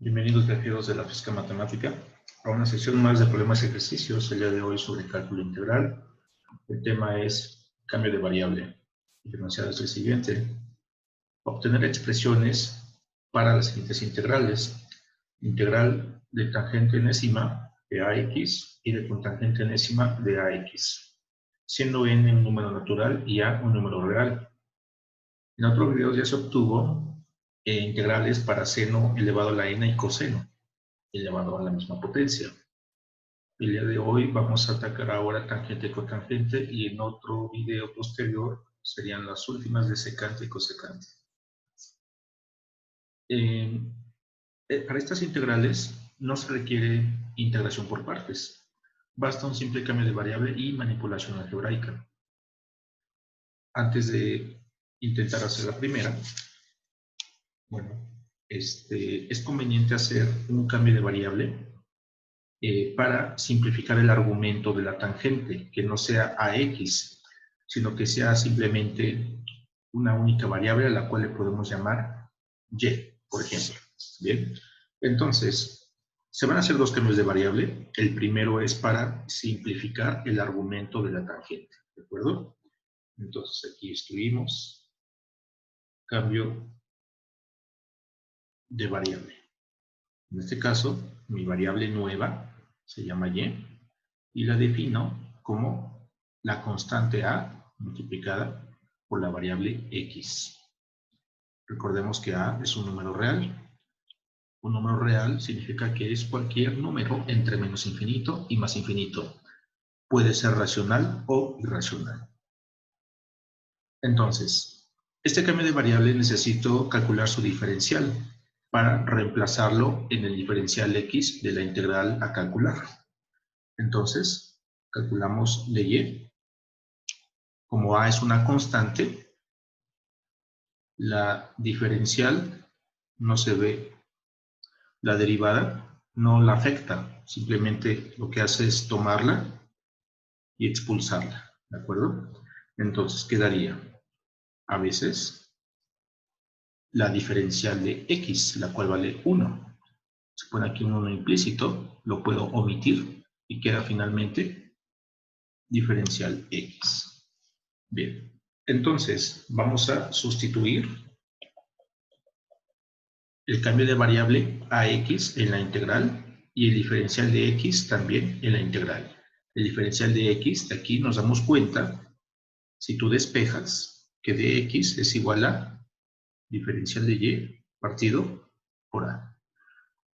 Bienvenidos viajeros de la física matemática a una sección más de problemas y ejercicios el día de hoy sobre cálculo integral. El tema es cambio de variable. El enunciado es el siguiente: obtener expresiones para las siguientes integrales. Integral de tangente enésima de ax y de cotangente enésima de ax, siendo n un número natural y a un número real. En otro video ya se obtuvo integrales para seno elevado a la n y coseno elevado a la misma potencia. El día de hoy vamos a atacar ahora tangente y cotangente, y en otro video posterior serían las últimas de secante y cosecante. Para estas integrales no se requiere integración por partes. Basta un simple cambio de variable y manipulación algebraica. Antes de intentar hacer la primera, es conveniente hacer un cambio de variable para simplificar el argumento de la tangente, que no sea ax, sino que sea simplemente una única variable a la cual le podemos llamar y, por ejemplo. Bien, entonces, se van a hacer dos cambios de variable. El primero es para simplificar el argumento de la tangente, ¿de acuerdo? Entonces aquí escribimos cambio de variable. En este caso, mi variable nueva se llama y la defino como la constante a multiplicada por la variable x. Recordemos que a es un número real. Un número real significa que es cualquier número entre menos infinito y más infinito. Puede ser racional o irracional. Entonces, este cambio de variable necesito calcular su diferencial para reemplazarlo en el diferencial x de la integral a calcular. Entonces, calculamos de y. Como a es una constante, la diferencial no se ve. La derivada no la afecta, simplemente lo que hace es tomarla y expulsarla, ¿de acuerdo? Entonces quedaría a veces la diferencial de x, la cual vale 1. Se pone aquí un 1 implícito, lo puedo omitir y queda finalmente diferencial x. Bien, entonces vamos a sustituir el cambio de variable a x en la integral y el diferencial de x también en la integral. El diferencial de x, de aquí nos damos cuenta, si tú despejas, que de x es igual a diferencial de y partido por a.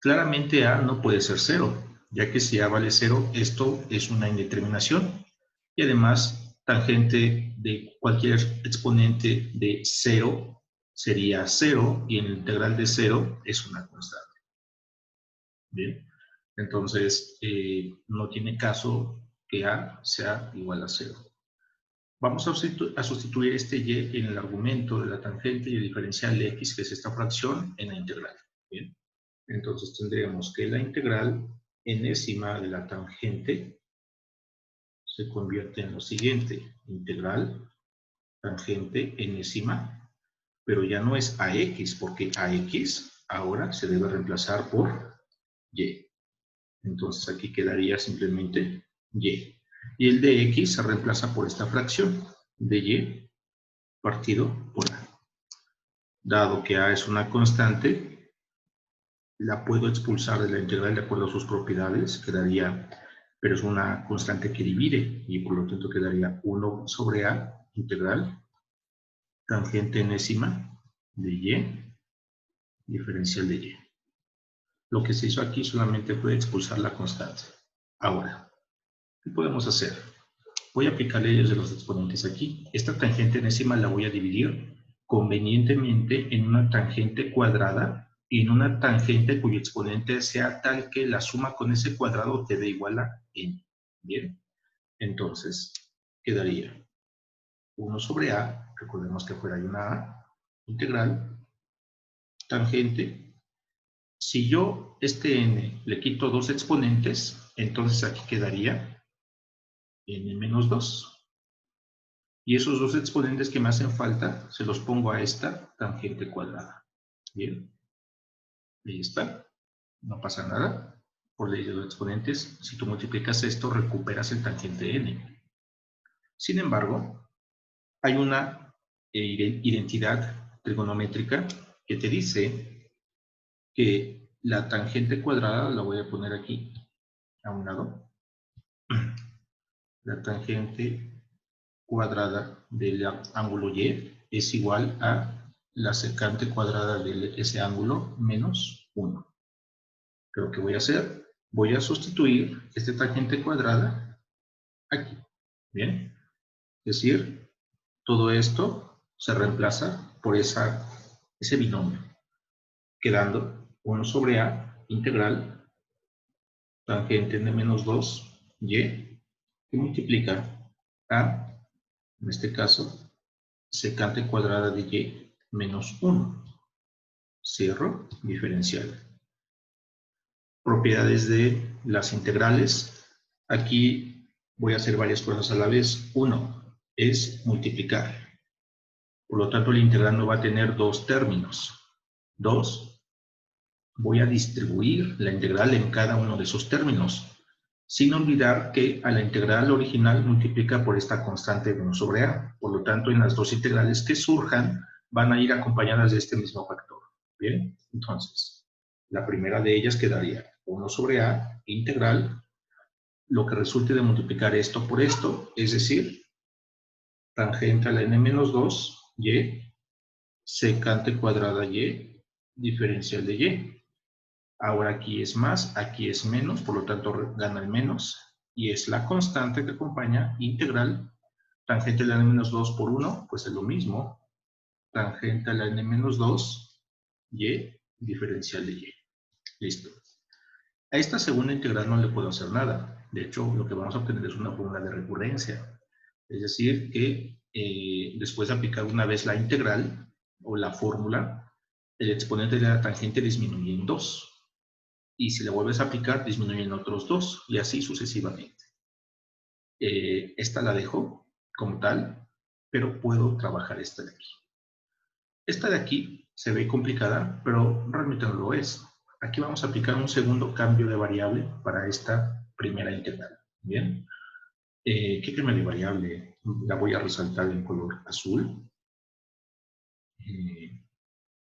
Claramente a no puede ser 0, ya que si a vale 0, esto es una indeterminación. Y además, tangente de cualquier exponente de 0 sería 0, y en el integral de 0 es una constante. Bien, entonces no tiene caso que a sea igual a 0. Vamos a sustituir este y en el argumento de la tangente y el diferencial de x, que es esta fracción, en la integral. Bien, entonces tendríamos que la integral enésima de la tangente se convierte en lo siguiente: integral tangente enésima, pero ya no es ax, porque ax ahora se debe reemplazar por y. Entonces aquí quedaría simplemente y. Y el de x se reemplaza por esta fracción de y partido por a. Dado que a es una constante, la puedo expulsar de la integral de acuerdo a sus propiedades. Quedaría, pero es una constante que divide, y por lo tanto quedaría 1 sobre a integral tangente enésima de y diferencial de y. Lo que se hizo aquí solamente fue expulsar la constante. Ahora, ¿qué podemos hacer? Voy a aplicar leyes de los exponentes aquí. Esta tangente enésima la voy a dividir convenientemente en una tangente cuadrada y en una tangente cuyo exponente sea tal que la suma con ese cuadrado te dé igual a n. Bien, entonces quedaría 1 sobre a, recordemos que fuera una a, integral, tangente. Si yo este n le quito dos exponentes, entonces aquí quedaría n menos 2. Y esos dos exponentes que me hacen falta, se los pongo a esta tangente cuadrada. Bien, ahí está. No pasa nada. Por ley de los exponentes, si tú multiplicas esto, recuperas el tangente n. Sin embargo, hay una identidad trigonométrica que te dice que la tangente cuadrada, la voy a poner aquí a un lado, la tangente cuadrada del ángulo y es igual a la secante cuadrada de ese ángulo menos 1. ¿Qué es lo que voy a hacer? Voy a sustituir esta tangente cuadrada aquí. ¿Bien? Es decir, todo esto se reemplaza por ese binomio, quedando 1 sobre a integral tangente de menos 2y que multiplica a, en este caso, secante cuadrada de y menos 1. Cierro diferencial. Propiedades de las integrales. Aquí voy a hacer varias cosas a la vez. Uno es multiplicar. Por lo tanto, el integral no va a tener dos términos. Dos, voy a distribuir la integral en cada uno de esos términos, sin olvidar que a la integral original multiplica por esta constante de 1 sobre a. Por lo tanto, en las dos integrales que surjan, van a ir acompañadas de este mismo factor. ¿Bien? Entonces, la primera de ellas quedaría 1 sobre a integral, lo que resulte de multiplicar esto por esto, es decir, tangente a la n menos 2, y, secante cuadrada y, diferencial de y. Ahora aquí es más, aquí es menos, por lo tanto gana el menos, y es la constante que acompaña integral, tangente a la n menos 2 por 1, pues es lo mismo, tangente a la n menos 2, y, diferencial de y. Listo. A esta segunda integral no le puedo hacer nada. De hecho, lo que vamos a obtener es una fórmula de recurrencia. Es decir, que después de aplicar una vez la integral o la fórmula, el exponente de la tangente disminuye en 2. Y si le vuelves a aplicar, disminuye en otros 2. Y así sucesivamente. Esta la dejo como tal, pero puedo trabajar esta de aquí. Esta de aquí se ve complicada, pero realmente no lo es. Aquí vamos a aplicar un segundo cambio de variable para esta primera integral. ¿Bien? ¿Qué cambio de variable? La voy a resaltar en color azul.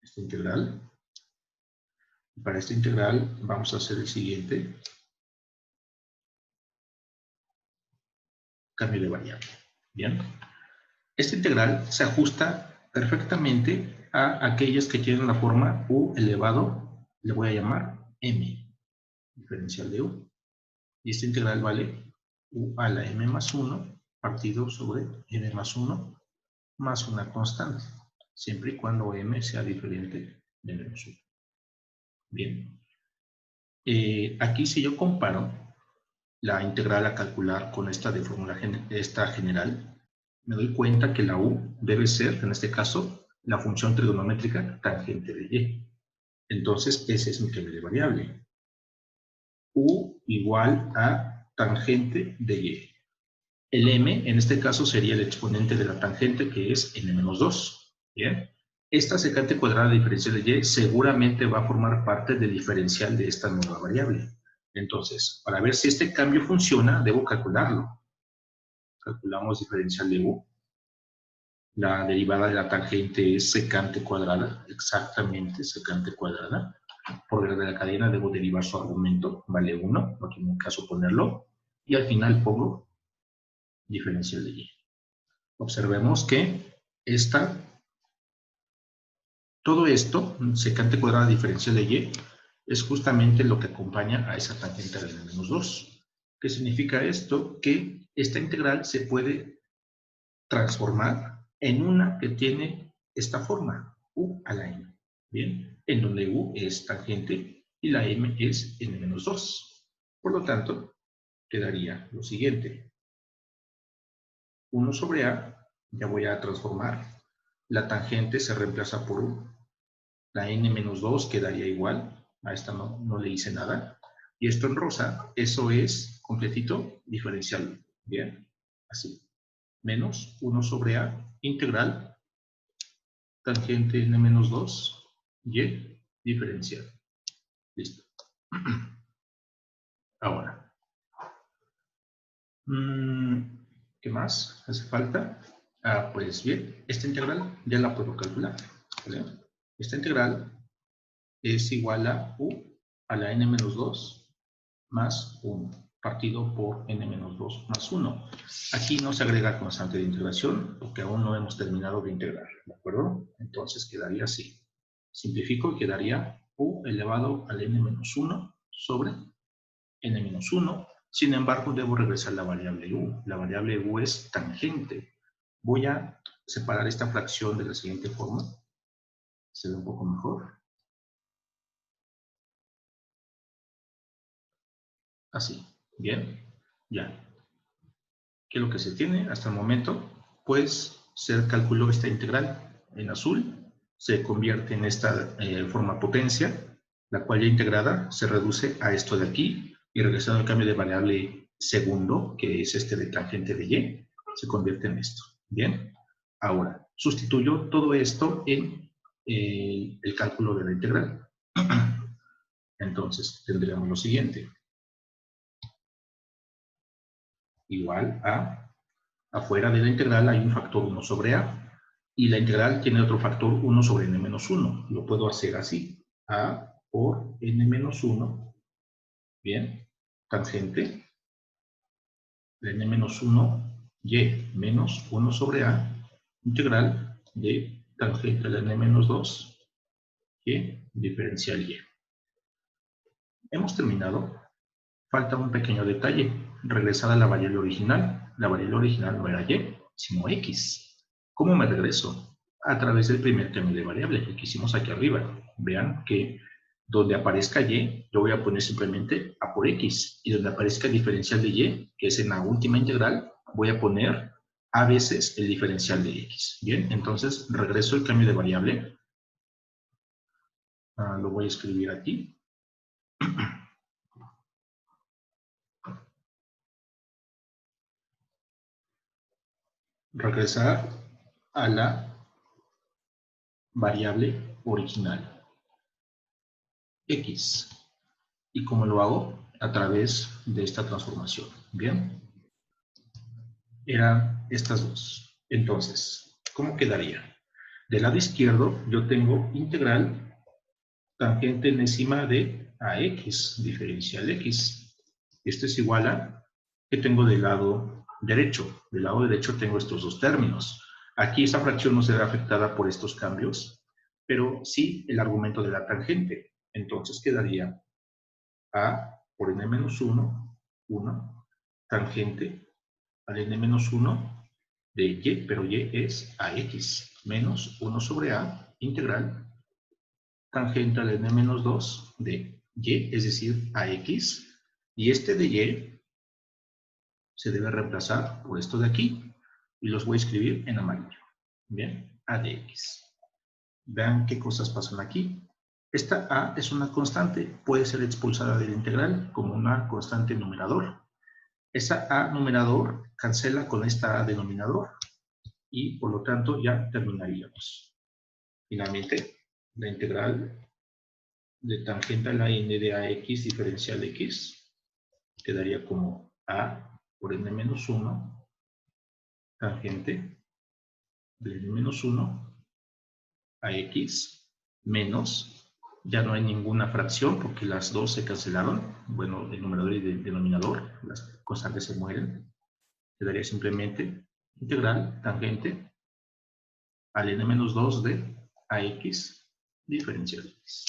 Esta integral. Para esta integral vamos a hacer el siguiente cambio de variable. ¿Bien? Esta integral se ajusta perfectamente a aquellas que tienen la forma u elevado, le voy a llamar m, diferencial de u. Y esta integral vale u a la m más 1 partido sobre m más 1 más una constante, siempre y cuando m sea diferente de menos 1. Bien. Aquí si yo comparo la integral a calcular con esta de fórmula esta general, me doy cuenta que la u debe ser, en este caso, la función trigonométrica tangente de y. Entonces, ese es mi cambio de variable. U igual a tangente de y. El m, en este caso, sería el exponente de la tangente, que es n-2. ¿Bien? Esta secante cuadrada diferencial de y seguramente va a formar parte del diferencial de esta nueva variable. Entonces, para ver si este cambio funciona, debo calcularlo. Calculamos diferencial de u. La derivada de la tangente es secante cuadrada, exactamente secante cuadrada. Por regla de la cadena debo derivar su argumento, vale 1, no tiene caso ponerlo. Y al final pongo diferencial de y. Observemos que todo esto, secante cuadrada diferencial de y, es justamente lo que acompaña a esa tangente de menos 2. ¿Qué significa esto? Que esta integral se puede transformar en una que tiene esta forma, u a la m. Bien, en donde u es tangente y la m es n-2. Por lo tanto, quedaría lo siguiente. 1 sobre a, ya voy a transformar. La tangente se reemplaza por u. La n-2 quedaría igual. A esta no le hice nada. Y esto en rosa, eso es completito diferencial. Bien, así. Menos 1 sobre a integral tangente n-2 y diferencial. Listo. Ahora, ¿qué más hace falta? Pues bien, esta integral ya la puedo calcular, ¿vale? Esta integral es igual a u a la n-2 más 1, partido por n-2 más 1. Aquí no se agrega constante de integración, porque aún no hemos terminado de integrar, ¿de acuerdo? Entonces quedaría así. Simplifico y quedaría u elevado al n-1 sobre n-1. Sin embargo, debo regresar la variable u. La variable u es tangente. Voy a separar esta fracción de la siguiente forma. Se ve un poco mejor. Así. Bien. Ya. ¿Qué es lo que se tiene hasta el momento? Pues se calculó esta integral en azul. Se convierte en esta forma potencia, la cual ya integrada se reduce a esto de aquí. Y regresando al cambio de variable segundo, que es este de tangente de y, se convierte en esto. Bien. Ahora, sustituyo todo esto en el cálculo de la integral. Entonces, tendríamos lo siguiente. Igual a, afuera de la integral hay un factor 1 sobre a, y la integral tiene otro factor 1 sobre n-1. Lo puedo hacer así. A por n-1, bien, tangente de n-1, y menos 1 sobre a, integral de tangente de n-2, y diferencial y. Hemos terminado. Falta un pequeño detalle. Regresar a la variable original. La variable original no era y, sino x. ¿Cómo me regreso? A través del primer término de variable, el que hicimos aquí arriba. Vean que donde aparezca y, yo voy a poner simplemente a por x. Y donde aparezca el diferencial de y, que es en la última integral, voy a poner a veces el diferencial de x. Bien, entonces regreso el cambio de variable. Lo voy a escribir aquí. Regresar a la variable original, x. ¿Y cómo lo hago? A través de esta transformación. Bien. Eran estas dos. Entonces, ¿cómo quedaría? Del lado izquierdo yo tengo integral tangente enésima de ax, diferencial x. Esto es igual a, ¿qué tengo del lado derecho? Del lado derecho tengo estos dos términos. Aquí esta fracción no se ve afectada por estos cambios, pero sí el argumento de la tangente. Entonces quedaría a por n-1, 1, tangente al n-1 de y, pero y es ax, menos 1 sobre a, integral, tangente al n-2 de y, es decir, ax, y este de y se debe reemplazar por esto de aquí, y los voy a escribir en amarillo. Bien, a de x. Vean qué cosas pasan aquí. Esta a es una constante, puede ser expulsada de la integral como una constante numerador. Esa a numerador cancela con esta a denominador y por lo tanto ya terminaríamos. Finalmente, la integral de tangente a la n de ax diferencial x quedaría como a por n-1 tangente de n-1 a x menos, ya no hay ninguna fracción porque las dos se cancelaron, bueno, el numerador y el denominador, las constantes se mueren, quedaría simplemente integral tangente al n-2 de ax diferencial x.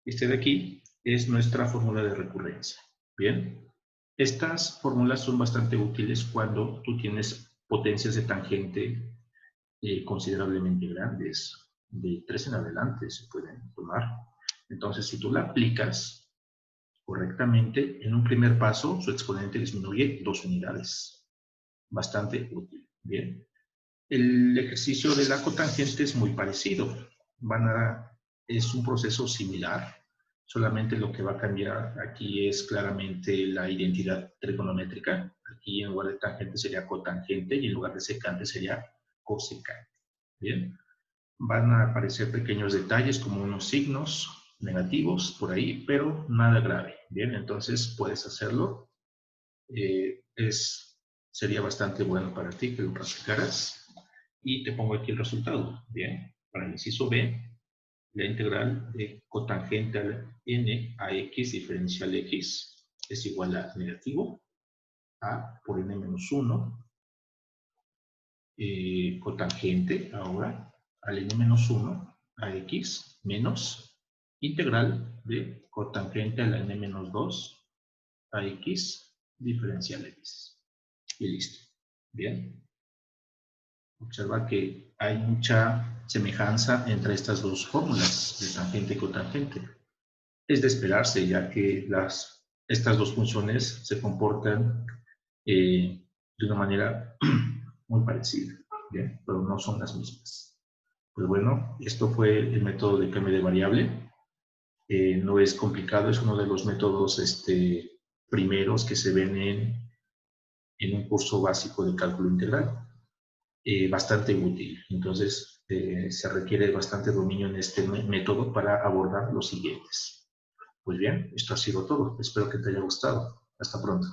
Este de aquí es nuestra fórmula de recurrencia. Bien, estas fórmulas son bastante útiles cuando tú tienes potencias de tangente considerablemente grandes, de 3 en adelante se pueden tomar. Entonces, si tú la aplicas correctamente, en un primer paso su exponente disminuye 2 unidades. Bastante útil. Bien. El ejercicio de la cotangente es muy parecido. Es un proceso similar, solamente lo que va a cambiar aquí es claramente la identidad trigonométrica. Aquí en lugar de tangente sería cotangente y en lugar de secante sería cosecante. Bien. Van a aparecer pequeños detalles como unos signos negativos por ahí, pero nada grave. Bien, entonces puedes hacerlo. Sería bastante bueno para ti que lo practicaras. Y te pongo aquí el resultado. Bien, para el inciso B, la integral de cotangente a la n a x diferencial x es igual a negativo a por n menos 1 cotangente ahora al n menos 1 a x menos integral de cotangente a la n menos 2 a x diferencial x. Y listo. Bien. Observa que hay mucha semejanza entre estas dos fórmulas de tangente y cotangente. Es de esperarse, ya que estas dos funciones se comportan de una manera muy parecida, ¿bien? Pero no son las mismas. Pues bueno, esto fue el método de cambio de variable. No es complicado, es uno de los métodos primeros que se ven en un curso básico de cálculo integral. Bastante útil. Entonces, se requiere bastante dominio en este método para abordar los siguientes. Pues bien, esto ha sido todo. Espero que te haya gustado. Hasta pronto.